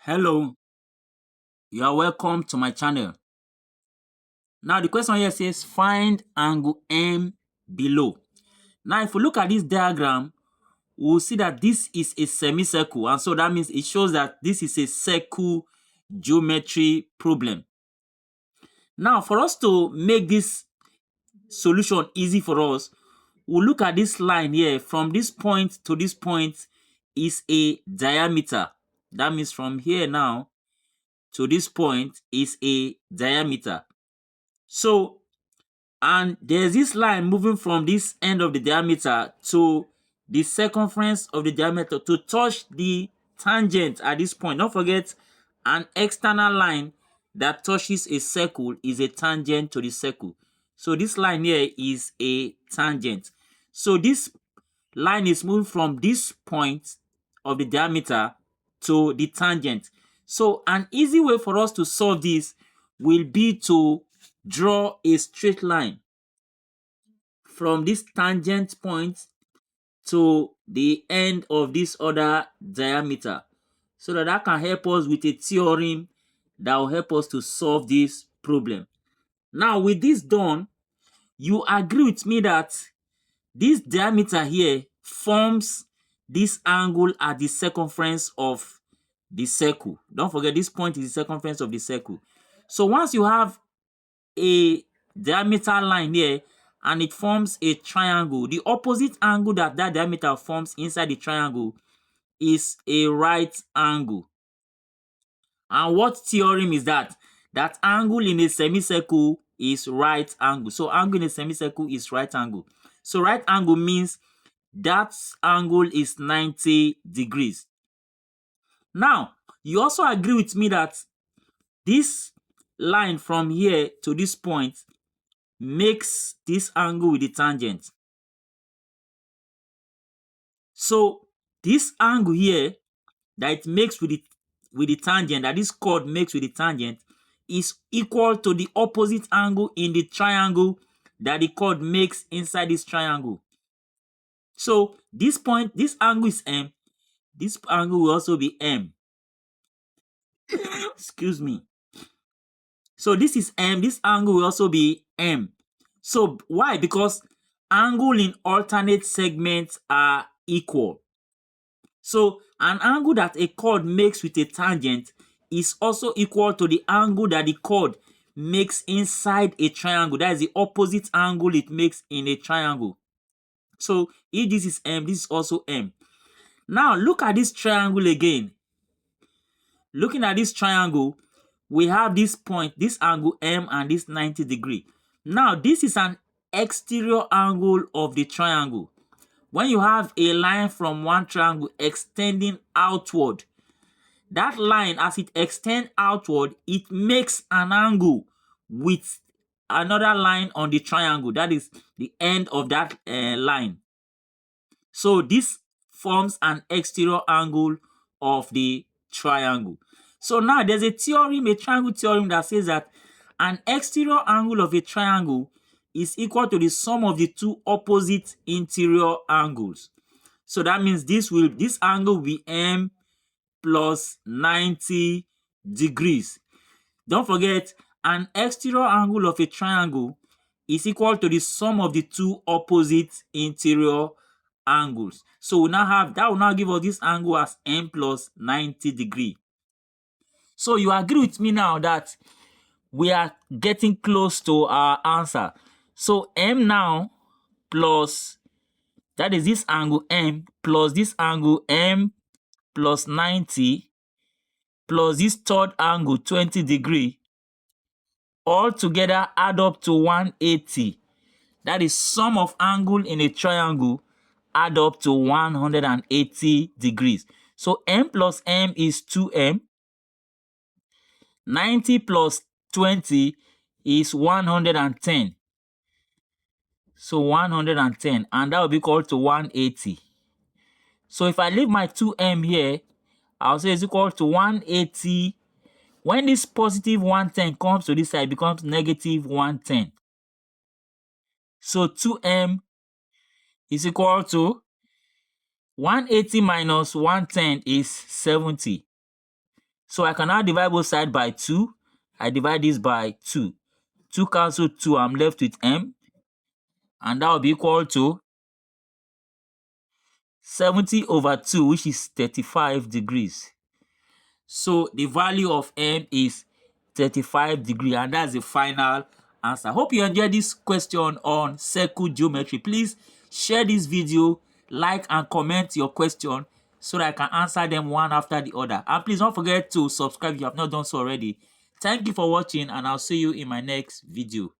Hello, you are welcome to my channel. Now the question here says find angle M below. Now if we look at this diagram, we'll see that this is a semicircle, and so that means it shows that this is a circle geometry problem. Now for us to make this solution easy for us, we'll look at this line here. From this point to this point is a diameter. That means from here now to this point is a diameter. So, and there's this line moving from this end of the diameter to the circumference of the diameter to touch the tangent at this point. Don't forget, an external line that touches a circle is a tangent to the circle. So this line here is a tangent. So this line is moving from this point of the diameter to the tangent. So an easy way for us to solve this will be to draw a straight line from this tangent point to the end of this other diameter, so that can help us with a theorem that will help us to solve this problem. Now with this done, you agree with me that this diameter here forms this angle at the circumference of the circle. Don't forget, this point is the circumference of the circle. So once you have a diameter line here and it forms a triangle, the opposite angle that diameter forms inside the triangle is a right angle. And what theorem is that? That angle in a semicircle is right angle. So angle in a semicircle is right angle. So right angle means that angle is 90 degrees. Now, you also agree with me that this line from here to this point makes this angle with the tangent. So this angle here that it makes with the tangent, that this chord makes with the tangent, is equal to the opposite angle in the triangle that the chord makes inside this triangle. So this point, this angle is M. This angle will also be M. Excuse me. So this is M. This angle will also be M. So why? Because angle in alternate segments are equal. So an angle that a chord makes with a tangent is also equal to the angle that the chord makes inside a triangle. That is the opposite angle it makes in a triangle. So if this is M, this is also M. Now look at this triangle again. Looking at this triangle, we have this point, this angle M, and this 90 degree. Now this is an exterior angle of the triangle. When you have a line from one triangle extending outward, that line, as it extends outward, it makes an angle with another line on the triangle. That is the end of that line. So this forms an exterior angle of the triangle. So now there's a theorem, a triangle theorem, that says that an exterior angle of a triangle is equal to the sum of the two opposite interior angles. So that means this angle will be M plus 90 degrees. Don't forget, an exterior angle of a triangle is equal to the sum of the two opposite interior angles. So we now have that will now give us this angle as M plus 90 degree. So you agree with me now that we are getting close to our answer. So M now plus, that is this angle M plus this angle M plus 90 plus this third angle 20 degree, all together add up to 180. That is sum of angle in a triangle add up to 180 degrees. So M plus M is 2M. 90 plus 20 is 110. So 110, and that will be equal to 180. So if I leave my 2M here, I'll say it's equal to 180. When this positive 110 comes to this side, it becomes negative 110. So 2M is equal to 180 minus 110 is 70. So I can now divide both sides by 2. I divide this by 2. 2 cancel 2, I'm left with m. And that will be equal to 70 over 2, which is 35 degrees. So the value of m is 35 degrees, and that's the final answer. Hope you enjoyed this question on circle geometry. Please share this video, like and comment your question so that I can answer them one after the other. And please don't forget to subscribe if you have not done so already. Thank you for watching, and I'll see you in my next video.